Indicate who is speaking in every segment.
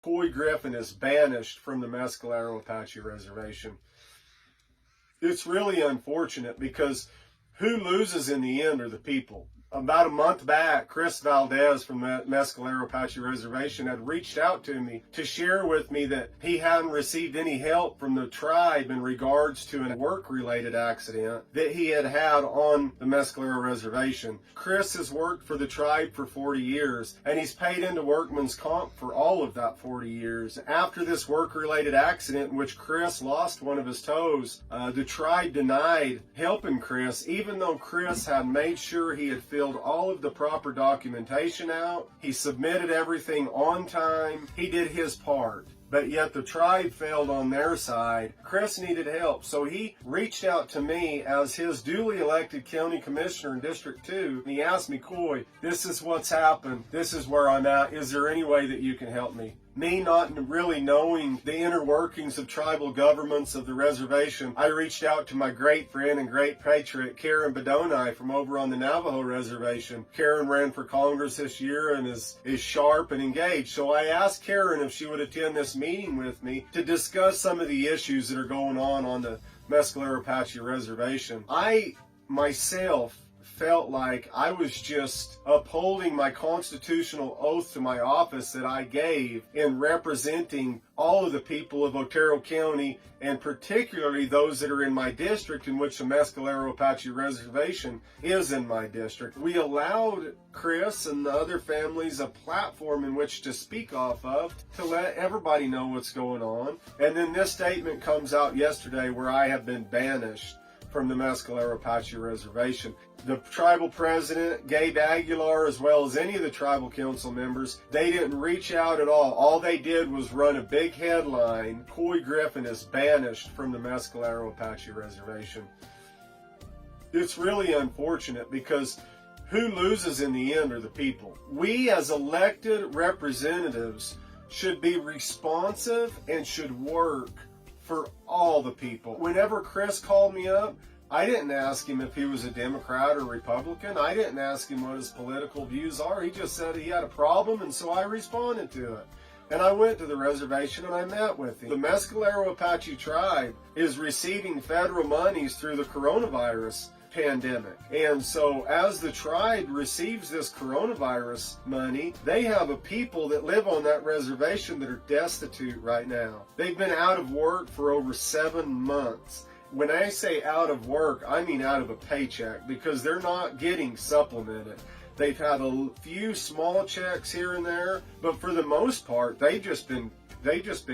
Speaker 1: Couy Griffin is banished from the Mescalero Apache Reservation. It's really unfortunate because who loses in the end are the people. About a month back, Chris Valdez from the Mescalero Apache Reservation had reached out to me to share with me that he hadn't received any help from the tribe in regards to a work-related accident that he had had on the Mescalero Reservation. Chris has worked for the tribe for 40 years, and he's paid into workman's comp for all of that 40 years. After this work-related accident in which Chris lost one of his toes, the tribe denied helping Chris, even though Chris had made sure he had filled all of the proper documentation out. He submitted everything on time. He did his part. But yet the tribe failed on their side. Chris needed help, so he reached out to me as his duly elected county commissioner in District 2. And he asked me, Couy, this is what's happened. This is where I'm at. Is there any way that you can help me? Me not really knowing the inner workings of tribal governments of the reservation, I reached out to my great friend and great patriot, Karen Badoni, from over on the Navajo Reservation. Karen ran for Congress this year and is sharp and engaged. So I asked Karen if she would attend this meeting with me to discuss some of the issues that are going on the Mescalero Apache Reservation. I myself felt like I was just upholding my constitutional oath to my office that I gave in representing all of the people of Otero County, and particularly those that are in my district, in which the Mescalero Apache Reservation is in my district. We allowed Chris and the other families a platform in which to speak off of, to let everybody know what's going on. And then this statement comes out yesterday where I have been banished from the Mescalero Apache Reservation. The tribal president, Gabe Aguilar, as well as any of the tribal council members, they didn't reach out at all. All they did was run a big headline, Couy Griffin is banished from the Mescalero Apache Reservation. It's really unfortunate because who loses in the end are the people. We as elected representatives should be responsive and should work for all the people. Whenever Chris called me up, I didn't ask him if he was a Democrat or Republican. I didn't ask him what his political views are. He just said he had a problem, and so I responded to it. And I went to the reservation and I met with him. The Mescalero Apache tribe is receiving federal monies through the coronavirus pandemic. And so as the tribe receives this coronavirus money, they have a people that live on that reservation that are destitute right now. They've been out of work for over 7 months. When I say out of work, I mean out of a paycheck, because they're not getting supplemented. They've had a few small checks here and there, but for the most part, they've just been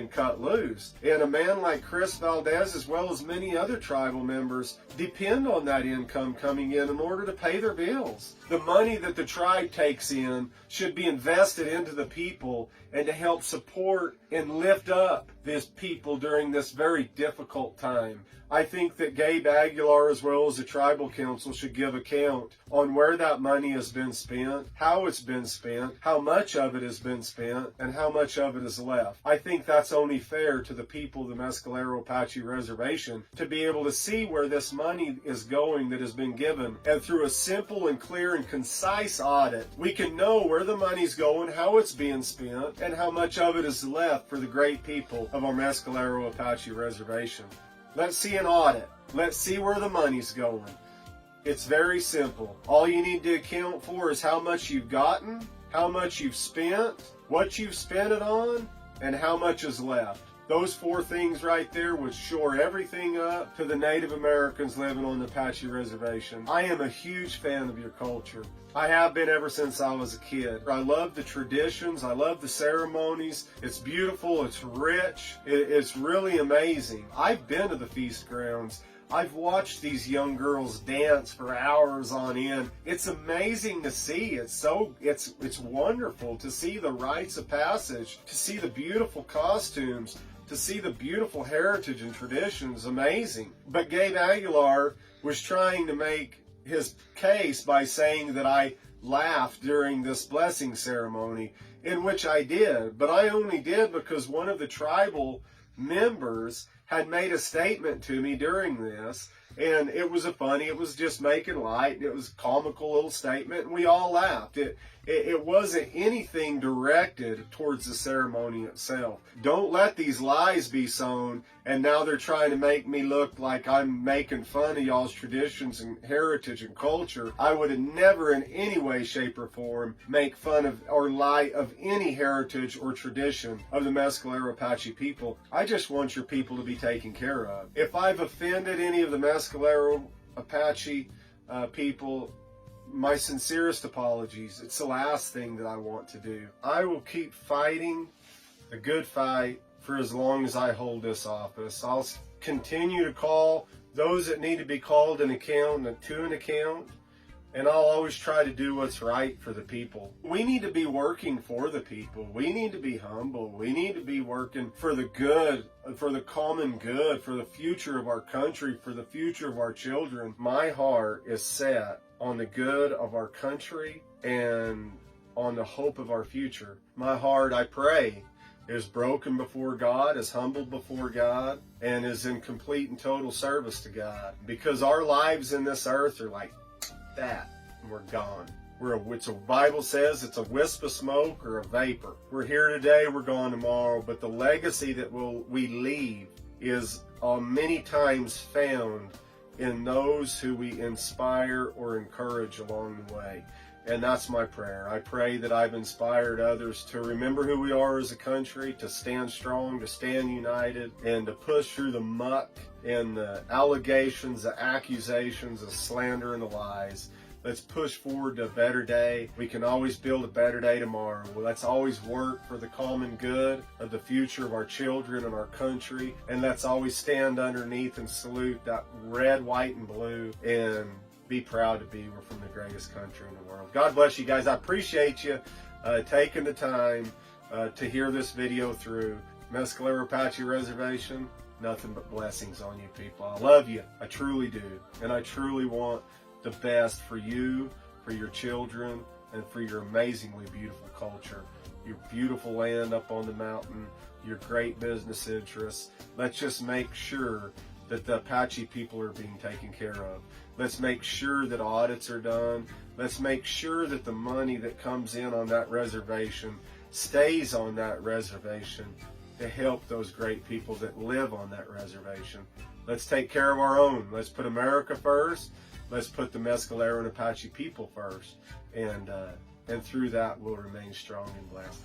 Speaker 1: cut loose. And a man like Chris Valdez, as well as many other tribal members, depend on that income coming in order to pay their bills. The money that the tribe takes in should be invested into the people and to help support and lift up this people during this very difficult time. I think that Gabe Aguilar, as well as the tribal council, should give account on where that money has been spent, how it's been spent, how much of it has been spent, and how much of it is left. I think that's only fair to the people of the Mescalero Apache Reservation to be able to see where this money is going that has been given. And through a simple and clear and concise audit, we can know where the money's going, how it's being spent, and how much of it is left for the great people of our Mescalero Apache Reservation. Let's see an audit. Let's see where the money's going. It's very simple. All you need to account for is how much you've gotten, how much you've spent, what you've spent it on, and how much is left. Those 4 things right there would shore everything up to the Native Americans living on the Apache Reservation. I am a huge fan of your culture. I have been ever since I was a kid. I love the traditions. I love the ceremonies. It's beautiful. It's rich. It's really amazing. I've been to the feast grounds. I've watched these young girls dance for hours on end. It's amazing to see. It's wonderful to see the rites of passage, to see the beautiful costumes, to see the beautiful heritage and traditions. Amazing. But Gabe Aguilar was trying to make his case by saying that I laughed during this blessing ceremony, in which I did. But I only did because one of the tribal members had made a statement to me during this And it was it was just making light, and it was a comical little statement, and we all laughed. It wasn't anything directed towards the ceremony itself. Don't let these lies be sown, and now they're trying to make me look like I'm making fun of y'all's traditions and heritage and culture. I would have never in any way, shape, or form make fun of or lie of any heritage or tradition of the Mescalero Apache people. I just want your people to be taken care of. If I've offended any of the Mescalero Apache people, my sincerest apologies. It's the last thing that I want to do. I will keep fighting the good fight for as long as I hold this office. I'll continue to call those that need to be called to an account, and I'll always try to do what's right for the people. We need to be working for the people. We need to be humble. We need to be working for the good, for the common good, for the future of our country, for the future of our children. My heart is set on the good of our country and on the hope of our future. My heart, I pray, is broken before God, is humbled before God, and is in complete and total service to God. Because our lives in this earth are like that, and we're gone. The Bible says it's a wisp of smoke or a vapor. We're here today, we're gone tomorrow, but the legacy that we leave is many times found in those who we inspire or encourage along the way. And that's my prayer. I pray that I've inspired others to remember who we are as a country, to stand strong, to stand united, and to push through the muck and the allegations, the accusations, the slander, and the lies. Let's push forward to a better day. We can always build a better day tomorrow. Well, let's always work for the common good of the future of our children and our country. And let's always stand underneath and salute that red, white, and blue, and be proud to be we're from the greatest country in the world. God bless you guys. I appreciate you taking the time to hear this video through. Mescalero Apache Reservation, nothing but blessings on you people. I love you. I truly do. And I truly want the best for you, for your children, and for your amazingly beautiful culture, your beautiful land up on the mountain, your great business interests. Let's just make sure that the Apache people are being taken care of. Let's make sure that audits are done. Let's make sure that the money that comes in on that reservation stays on that reservation to help those great people that live on that reservation. Let's take care of our own. Let's put America first. Let's put the Mescalero and Apache people first, and through that we'll remain strong and blessed.